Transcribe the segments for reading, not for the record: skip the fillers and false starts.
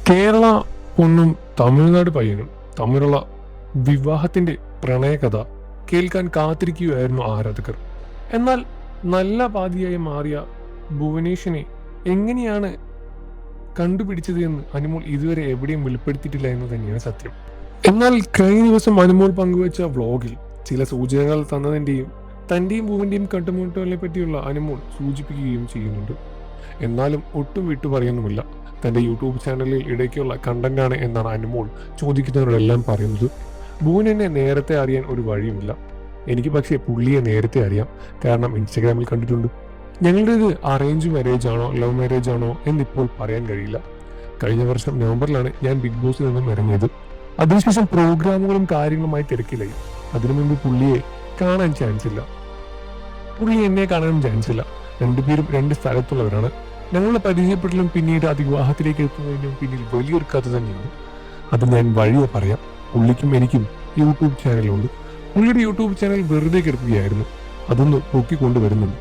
കേരള പൊണ്ണും തമിഴ്നാട് പയ്യനും തമ്മിലുള്ള വിവാഹത്തിന്റെ പ്രണയകഥ കേൾക്കാൻ കാത്തിരിക്കുകയായിരുന്നു ആരാധകർ. എന്നാൽ നല്ല പാതിയായി മാറിയ ഭുവനേഷിനെ എങ്ങനെയാണ് കണ്ടുപിടിച്ചത് എന്ന് അനുമോൾ ഇതുവരെ എവിടെയും വെളിപ്പെടുത്തിയിട്ടില്ല എന്ന് തന്നെയാണ് സത്യം. എന്നാൽ കഴിഞ്ഞ ദിവസം അനുമോൾ പങ്കുവച്ച വ്ളോഗിൽ ചില സൂചനകൾ തന്നതിന്റെയും തന്റെയും ഭുവന്റെയും കണ്ടുമുട്ടലിനെ പറ്റിയുള്ള അനുമോൾ സൂചിപ്പിക്കുകയും ചെയ്യുന്നുണ്ട്. എന്നാലും ഒട്ടും വിട്ടു പറയുന്നുമില്ല. തന്റെ യൂട്യൂബ് ചാനലിൽ ഇടയ്ക്കുള്ള കണ്ടന്റാണ് എന്നാണ് അനുമോൾ ചോദിക്കുന്നവരോടെല്ലാം പറയുന്നത്. ഭുവൻ എന്നെ നേരത്തെ അറിയാൻ ഒരു വഴിയുമില്ല. എനിക്ക് പക്ഷേ പുള്ളിയെ നേരത്തെ അറിയാം, കാരണം ഇൻസ്റ്റഗ്രാമിൽ കണ്ടിട്ടുണ്ട്. ഞങ്ങളുടേത് അറേഞ്ച് മാരേജ് ആണോ ലവ് മാരേജ് ആണോ എന്നിപ്പോൾ പറയാൻ കഴിയില്ല. കഴിഞ്ഞ വർഷം നവംബറിലാണ് ഞാൻ ബിഗ് ബോസിൽ നിന്നും ഇറങ്ങിയത്. അതിനുശേഷം പ്രോഗ്രാമുകളും കാര്യങ്ങളുമായി തിരക്കിലായി. അതിനു മുമ്പ് പുള്ളിയെ കാണാൻ ചാൻസ് ഇല്ല, പുള്ളി എന്നെ കാണാനും ചാൻസ് ഇല്ല. രണ്ടുപേരും രണ്ട് സ്ഥലത്തുള്ളവരാണ്. ഞങ്ങളുടെ പരിചയപ്പെടലും പിന്നീട് അത് വിവാഹത്തിലേക്ക് എത്തുന്നതിനും പിന്നിൽ വലിയൊരു കഥ തന്നെയാണ്. അത് ഞാൻ വഴിയെ പറയാം. പുള്ളിക്കും എനിക്കും യൂട്യൂബ് ചാനലുണ്ട്. പുള്ളിയുടെ യൂട്യൂബ് ചാനൽ വെറുതെ കിടക്കുകയായിരുന്നു, അതൊന്ന് പൊക്കിക്കൊണ്ടുവരുന്നുണ്ട്.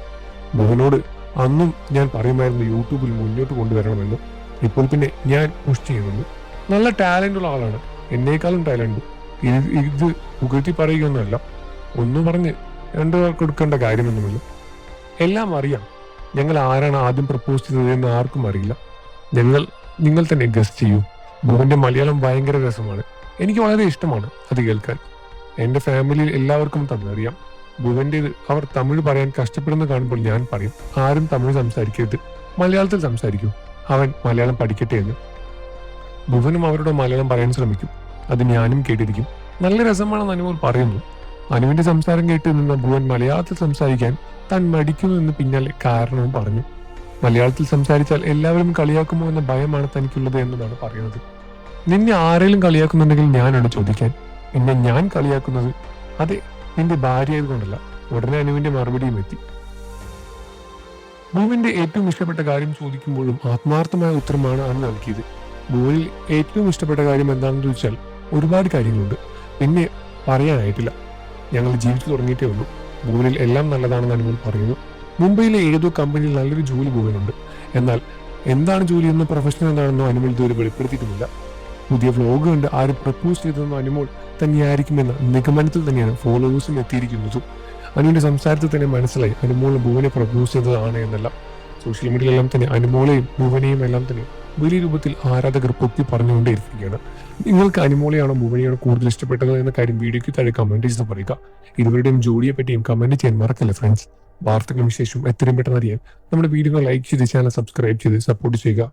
ഭുവനോട് അന്നും ഞാൻ പറയുമായിരുന്നു യൂട്യൂബിൽ മുന്നോട്ട് കൊണ്ടുവരണമെന്ന്. ഇപ്പോൾ പിന്നെ ഞാൻ പുഷ് ചെയ്യുന്നുണ്ട്. നല്ല ടാലന്റ് ഉള്ള ആളാണ്, എന്നേക്കാളും ടാലന്റ്. ഇത് പുകഴ്ത്തി പറയുകയൊന്നുമല്ല, ഒന്നും പറഞ്ഞ് രണ്ടുപേർക്ക് കൊടുക്കേണ്ട കാര്യമൊന്നുമില്ല. എല്ലാം അറിയാം. ഞങ്ങൾ ആരാണ് ആദ്യം പ്രപ്പോസ് ചെയ്തത് എന്ന് ആർക്കും അറിയില്ല. നിങ്ങൾ തന്നെ ഗസ്റ്റ് ചെയ്യൂ. ഭുവന്റെ മലയാളം ഭയങ്കര രസമാണ്, എനിക്ക് വളരെ ഇഷ്ടമാണ് അത് കേൾക്കാൻ. എന്റെ ഫാമിലിയിൽ എല്ലാവർക്കും തമിഴ് അറിയാം. ഭുവന്റേത് അവർ തമിഴ് പറയാൻ കഷ്ടപ്പെടുന്ന കാണുമ്പോൾ ഞാൻ പറയും, ആരും തമിഴ് സംസാരിക്കരുത്, മലയാളത്തിൽ സംസാരിക്കൂ, അവൻ മലയാളം പഠിക്കട്ടെ എന്ന്. ഭുവനും അവരുടെ മലയാളം പറയാൻ ശ്രമിക്കും, അത് ഞാനും കേട്ടിരിക്കും. നല്ല രസമാണെന്ന് അനുമോൾ പറയുന്നു. അനുവിന്റെ സംസാരം കേട്ട് നിന്ന ഭുവൻ മലയാളത്തിൽ സംസാരിക്കാൻ താൻ മടിക്കുന്നു എന്ന് പിന്നാലെ കാരണവും പറഞ്ഞു. മലയാളത്തിൽ സംസാരിച്ചാൽ എല്ലാവരും കളിയാക്കുമോ എന്ന ഭയമാണ് തനിക്കുള്ളത് എന്നതാണ് പറയുന്നത്. നിന്നെ ആരെങ്കിലും കളിയാക്കുന്നുണ്ടെങ്കിൽ ഞാനാണ് ചോദിക്കാൻ. എന്നെ ഞാൻ കളിയാക്കുന്നത് അതെ നിന്റെ ഭാര്യ ആയതുകൊണ്ടല്ല. ഉടനെ അനുവിന്റെ മറുപടിയും എത്തി. ഭുവന്റെ ഏറ്റവും ഇഷ്ടപ്പെട്ട കാര്യം ചോദിക്കുമ്പോഴും ആത്മാർത്ഥമായ ഉത്തരമാണ് അന്ന് നൽകിയത്. ഭുവനിൽ ഏറ്റവും ഇഷ്ടപ്പെട്ട കാര്യം എന്താണെന്ന് ചോദിച്ചാൽ ഒരുപാട് കാര്യങ്ങളുണ്ട്, പിന്നെ പറയാനായിട്ടില്ല. ഞങ്ങൾ ജീവിച്ചു തുടങ്ങിയിട്ടേ ഉള്ളൂ. ഭുവനിൽ എല്ലാം നല്ലതാണെന്ന് അനുമോൾ പറയുന്നു. മുംബൈയിലെ ഏതോ കമ്പനിയിൽ നല്ലൊരു ജോലി ഭുവനുണ്ട്. എന്നാൽ എന്താണ് ജോലി എന്നോ പ്രൊഫഷൻ എന്താണെന്നോ അനുമോൾ ഇതുവരെ വെളിപ്പെടുത്തിയിട്ടുമില്ല. പുതിയ വ്ലോഗ് കണ്ട് ആരും പ്രപ്പോസ് ചെയ്തതെന്നോ അനുമോൾ തന്നെയായിരിക്കുമെന്ന നിഗമനത്തിൽ തന്നെയാണ് ഫോളോവേഴ്സും എത്തിയിരിക്കുന്നത്. അനുവിന്റെ സംസാരത്തിൽ തന്നെ മനസ്സിലായി അനുമോൾ ഭുവനെ പ്രപ്പോസ് ചെയ്തതാണ് എന്നല്ല. സോഷ്യൽ മീഡിയയിലെല്ലാം തന്നെ അനുമോളെയും ഭുവനെയും എല്ലാം തന്നെ വലിയ രൂപത്തിൽ ആരാധകർ പൊക്കി പറഞ്ഞുകൊണ്ടേയിരിക്കുകയാണ്. നിങ്ങൾക്ക് അനുമോളെയാണോ ഭുവനെയാണോ കൂടുതൽ ഇഷ്ടപ്പെട്ടത് എന്ന കാര്യം വീഡിയോയ്ക്ക് താഴെ കമന്റ് ചെയ്ത് പറയുക. ഇരുവരുടെയും ജോഡിയെ പറ്റിയും കമന്റ് ചെയ്യാൻ മറക്കല്ലേ ഫ്രണ്ട്സ്. വാർത്തകളും വിശേഷം എത്രയും പെട്ടെന്ന് അറിയാൻ നമ്മുടെ വീഡിയോ ലൈക്ക് ചെയ്ത് ചാനൽ സബ്സ്ക്രൈബ് ചെയ്ത് സപ്പോർട്ട് ചെയ്യുക.